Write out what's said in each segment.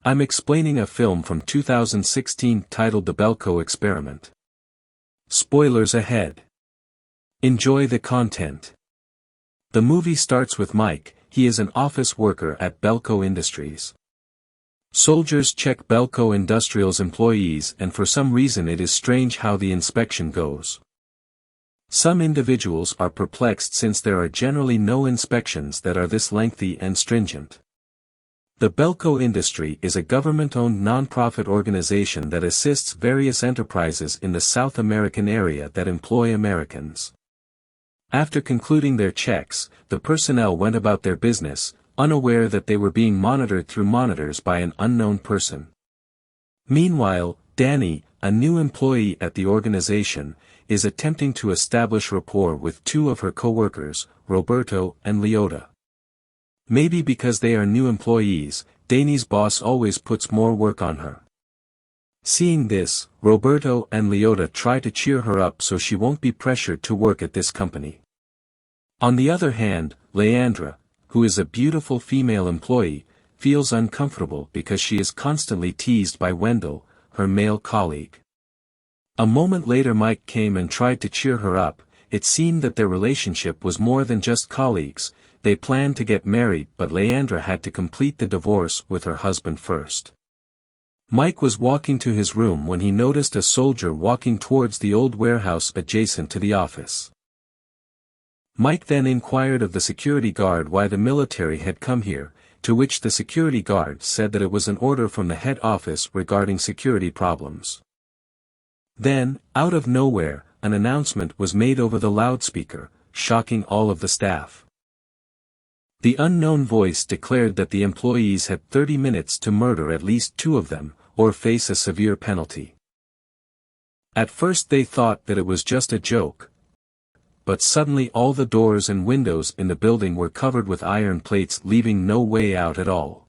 I'm explaining a film from 2016 titled The Belko Experiment. Spoilers ahead. Enjoy the content. The movie starts with Mike. He is an office worker at Belko Industries. Soldiers check Belko Industrial's employees, and for some reason it is strange how the inspection goes. Some individuals are perplexed since there are generally no inspections that are this lengthy and stringent. The Belko Industry is a government-owned non-profit organization that assists various enterprises in the South American area that employ Americans. After concluding their checks, the personnel went about their business, unaware that they were being monitored through monitors by an unknown person. Meanwhile, Danny, a new employee at the organization, is attempting to establish rapport with two of her co-workers, Roberto and Leota. Maybe because they are new employees, Danny's boss always puts more work on her. Seeing this, Roberto and Leota try to cheer her up so she won't be pressured to work at this company. On the other hand, Leandra, who is a beautiful female employee, feels uncomfortable because she is constantly teased by Wendell, her male colleague. A moment later Mike came and tried to cheer her up. It seemed that their relationship was more than just colleagues. They planned to get married, but Leandra had to complete the divorce with her husband first. Mike was walking to his room when he noticed a soldier walking towards the old warehouse adjacent to the office. Mike then inquired of the security guard why the military had come here, to which the security guard said that it was an order from the head office regarding security problems. Then, out of nowhere, an announcement was made over the loudspeaker, shocking all of the staff. The unknown voice declared that the employees had 30 minutes to murder at least two of them, or face a severe penalty. At first they thought that it was just a joke. But suddenly all the doors and windows in the building were covered with iron plates, leaving no way out at all.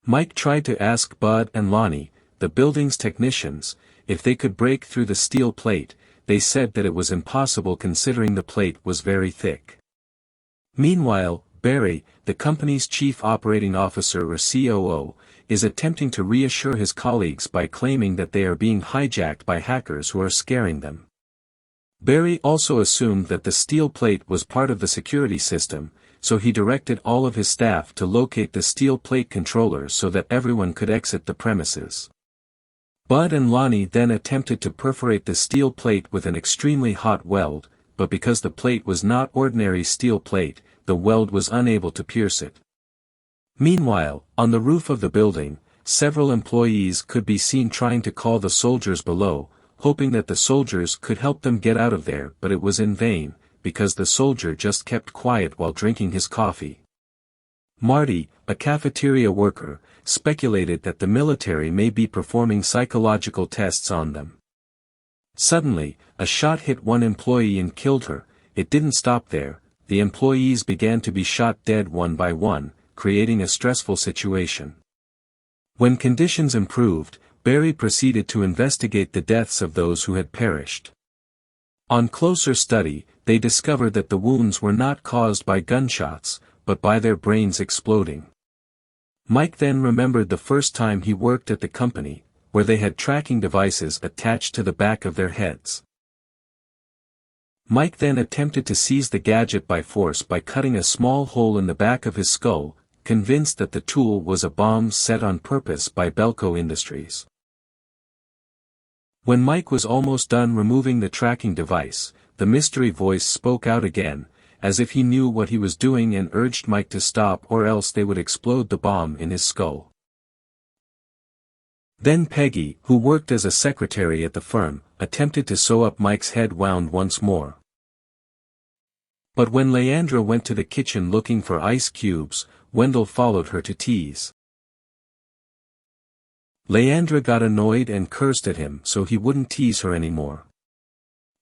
Mike tried to ask Bud and Lonnie, the building's technicians, if they could break through the steel plate. They said that it was impossible considering the plate was very thick. Meanwhile, Barry, the company's chief operating officer or COO, is attempting to reassure his colleagues by claiming that they are being hijacked by hackers who are scaring them. Barry also assumed that the steel plate was part of the security system, so he directed all of his staff to locate the steel plate controller so that everyone could exit the premises. Bud and Lonnie then attempted to perforate the steel plate with an extremely hot weld, but because the plate was not ordinary steel plate, the weld was unable to pierce it. Meanwhile, on the roof of the building, several employees could be seen trying to call the soldiers below, hoping that the soldiers could help them get out of there, but it was in vain, because the soldier just kept quiet while drinking his coffee. Marty, a cafeteria worker, speculated that the military may be performing psychological tests on them. Suddenly, a shot hit one employee and killed her. It didn't stop there. The employees began to be shot dead one by one, creating a stressful situation. When conditions improved, Barry proceeded to investigate the deaths of those who had perished. On closer study, they discovered that the wounds were not caused by gunshots, but by their brains exploding. Mike then remembered the first time he worked at the company, where they had tracking devices attached to the back of their heads. Mike then attempted to seize the gadget by force by cutting a small hole in the back of his skull, convinced that the tool was a bomb set on purpose by Belko Industries. When Mike was almost done removing the tracking device, the mystery voice spoke out again, as if he knew what he was doing, and urged Mike to stop or else they would explode the bomb in his skull. Then Peggy, who worked as a secretary at the firm, attempted to sew up Mike's head wound once more. But when Leandra went to the kitchen looking for ice cubes, Wendell followed her to tease. Leandra got annoyed and cursed at him, so he wouldn't tease her anymore.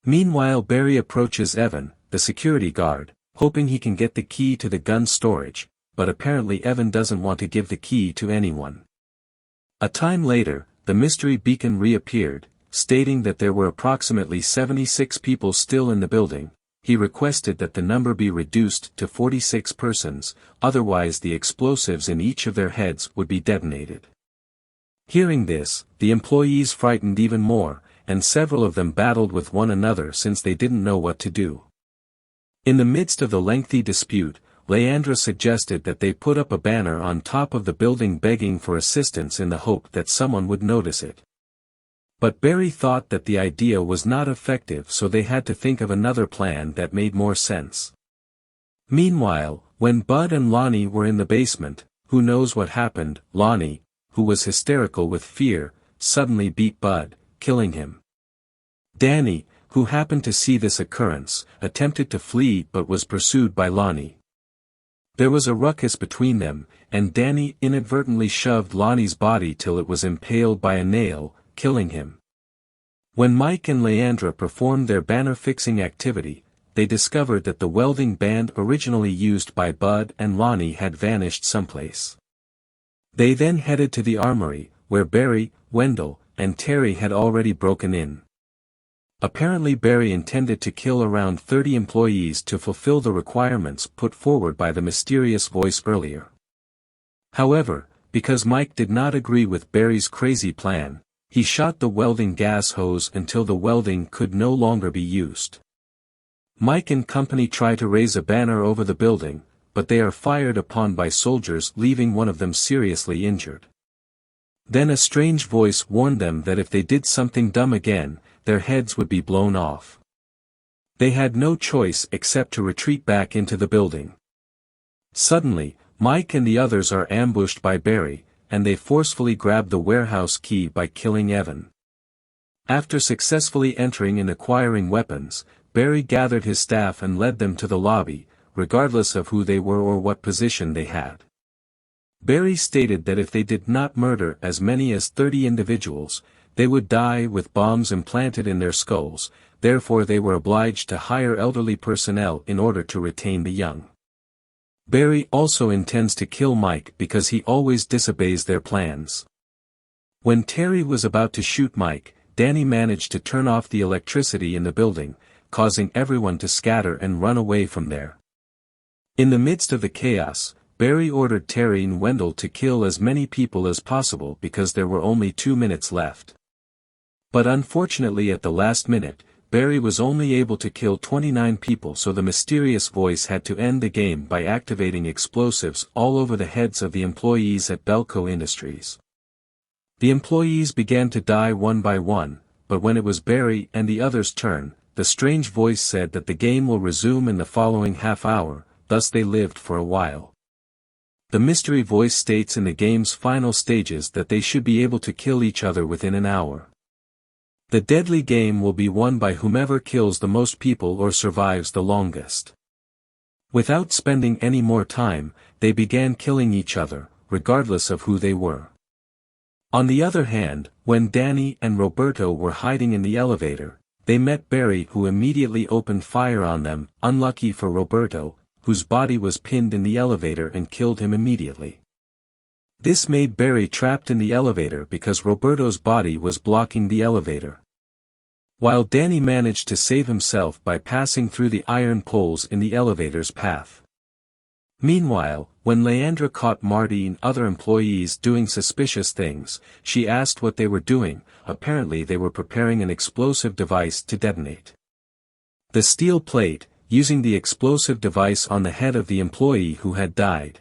Meanwhile, Barry approaches Evan, the security guard, hoping he can get the key to the gun storage, but apparently Evan doesn't want to give the key to anyone. A time later, the mystery beacon reappeared, stating that there were approximately 76 people still in the building. he requested that the number be reduced to 46 persons, otherwise the explosives in each of their heads would be detonated. Hearing this, the employees frightened even more, and several of them battled with one another since they didn't know what to do. In the midst of the lengthy dispute, Leandra suggested that they put up a banner on top of the building begging for assistance in the hope that someone would notice it. But Barry thought that the idea was not effective, so they had to think of another plan that made more sense. Meanwhile, when Bud and Lonnie were in the basement, who knows what happened? Lonnie, who was hysterical with fear, suddenly beat Bud, killing him. Danny, who happened to see this occurrence, attempted to flee but was pursued by Lonnie. There was a ruckus between them, and Danny inadvertently shoved Lonnie's body till it was impaled by a nail, killing him. When Mike and Leandra performed their banner-fixing activity, they discovered that the welding band originally used by Bud and Lonnie had vanished someplace. They then headed to the armory, where Barry, Wendell, and Terry had already broken in. Apparently Barry intended to kill around 30 employees to fulfill the requirements put forward by the mysterious voice earlier. However, because Mike did not agree with Barry's crazy plan, he shot the welding gas hose until the welding could no longer be used. Mike and company try to raise a banner over the building, but they are fired upon by soldiers, leaving one of them seriously injured. Then a strange voice warned them that if they did something dumb again, their heads would be blown off. They had no choice except to retreat back into the building. Suddenly, Mike and the others are ambushed by Barry, and they forcefully grab the warehouse key by killing Evan. After successfully entering and acquiring weapons, Barry gathered his staff and led them to the lobby, regardless of who they were or what position they had. Barry stated that if they did not murder as many as 30 individuals, they would die with bombs implanted in their skulls, therefore they were obliged to hire elderly personnel in order to retain the young. Barry also intends to kill Mike because he always disobeys their plans. When Terry was about to shoot Mike, Danny managed to turn off the electricity in the building, causing everyone to scatter and run away from there. In the midst of the chaos, Barry ordered Terry and Wendell to kill as many people as possible because there were only 2 minutes left. But unfortunately at the last minute, Barry was only able to kill 29 people, so the mysterious voice had to end the game by activating explosives all over the heads of the employees at Belko Industries. The employees began to die one by one, but when it was Barry and the others' turn, the strange voice said that the game will resume in the following half hour, thus they lived for a while. The mystery voice states in the game's final stages that they should be able to kill each other within an hour. The deadly game will be won by whomever kills the most people or survives the longest. Without spending any more time, they began killing each other, regardless of who they were. On the other hand, when Danny and Roberto were hiding in the elevator, they met Barry, who immediately opened fire on them, unlucky for Roberto, whose body was pinned in the elevator, and killed him immediately. This made Barry trapped in the elevator because Roberto's body was blocking the elevator. While Danny managed to save himself by passing through the iron poles in the elevator's path. Meanwhile, when Leandra caught Marty and other employees doing suspicious things, she asked what they were doing. Apparently they were preparing an explosive device to detonate the steel plate, using the explosive device on the head of the employee who had died.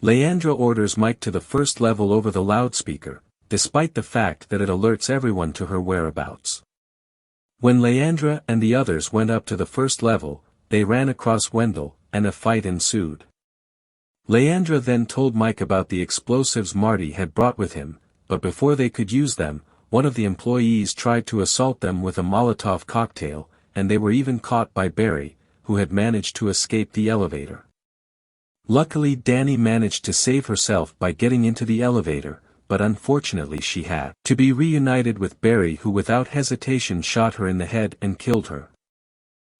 Leandra orders Mike to the first level over the loudspeaker, despite the fact that it alerts everyone to her whereabouts. When Leandra and the others went up to the first level, they ran across Wendell, and a fight ensued. Leandra then told Mike about the explosives Marty had brought with him, but before they could use them, one of the employees tried to assault them with a Molotov cocktail, and they were even caught by Barry, who had managed to escape the elevator. Luckily Danny managed to save herself by getting into the elevator, but unfortunately she had to be reunited with Barry, who without hesitation shot her in the head and killed her.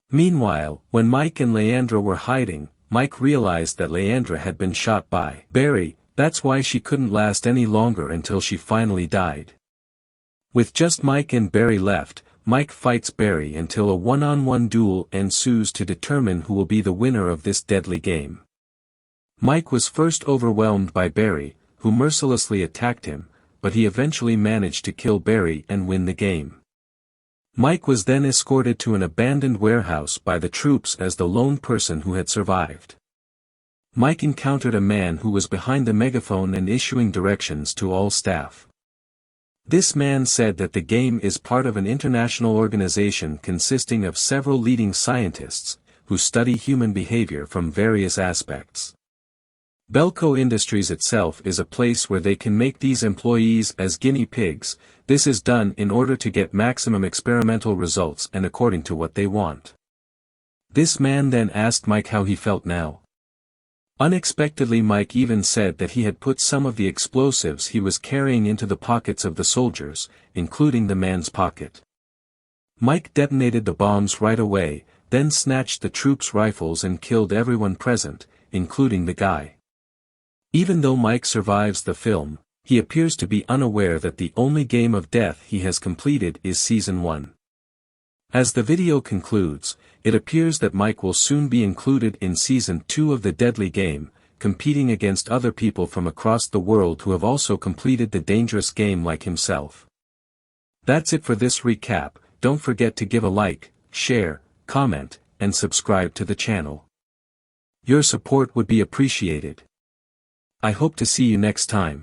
Meanwhile, when Mike and Leandra were hiding, Mike realized that Leandra had been shot by Barry. That's why she couldn't last any longer until she finally died. With just Mike and Barry left, Mike fights Barry until a one-on-one duel ensues to determine who will be the winner of this deadly game. Mike was first overwhelmed by Barry, who mercilessly attacked him, but he eventually managed to kill Barry and win the game. Mike was then escorted to an abandoned warehouse by the troops as the lone person who had survived. Mike encountered a man who was behind the megaphone and issuing directions to all staff. This man said that the game is part of an international organization consisting of several leading scientists, who study human behavior from various aspects. Belko Industries itself is a place where they can make these employees as guinea pigs. This is done in order to get maximum experimental results and according to what they want. This man then asked Mike how he felt now. Unexpectedly, Mike even said that he had put some of the explosives he was carrying into the pockets of the soldiers, including the man's pocket. Mike detonated the bombs right away, then snatched the troops' rifles and killed everyone present, including the guy. Even though Mike survives the film, he appears to be unaware that the only game of death he has completed is Season 1. As the video concludes, it appears that Mike will soon be included in Season 2 of the deadly game, competing against other people from across the world who have also completed the dangerous game like himself. That's it for this recap. Don't forget to give a like, share, comment, and subscribe to the channel. Your support would be appreciated. I hope to see you next time.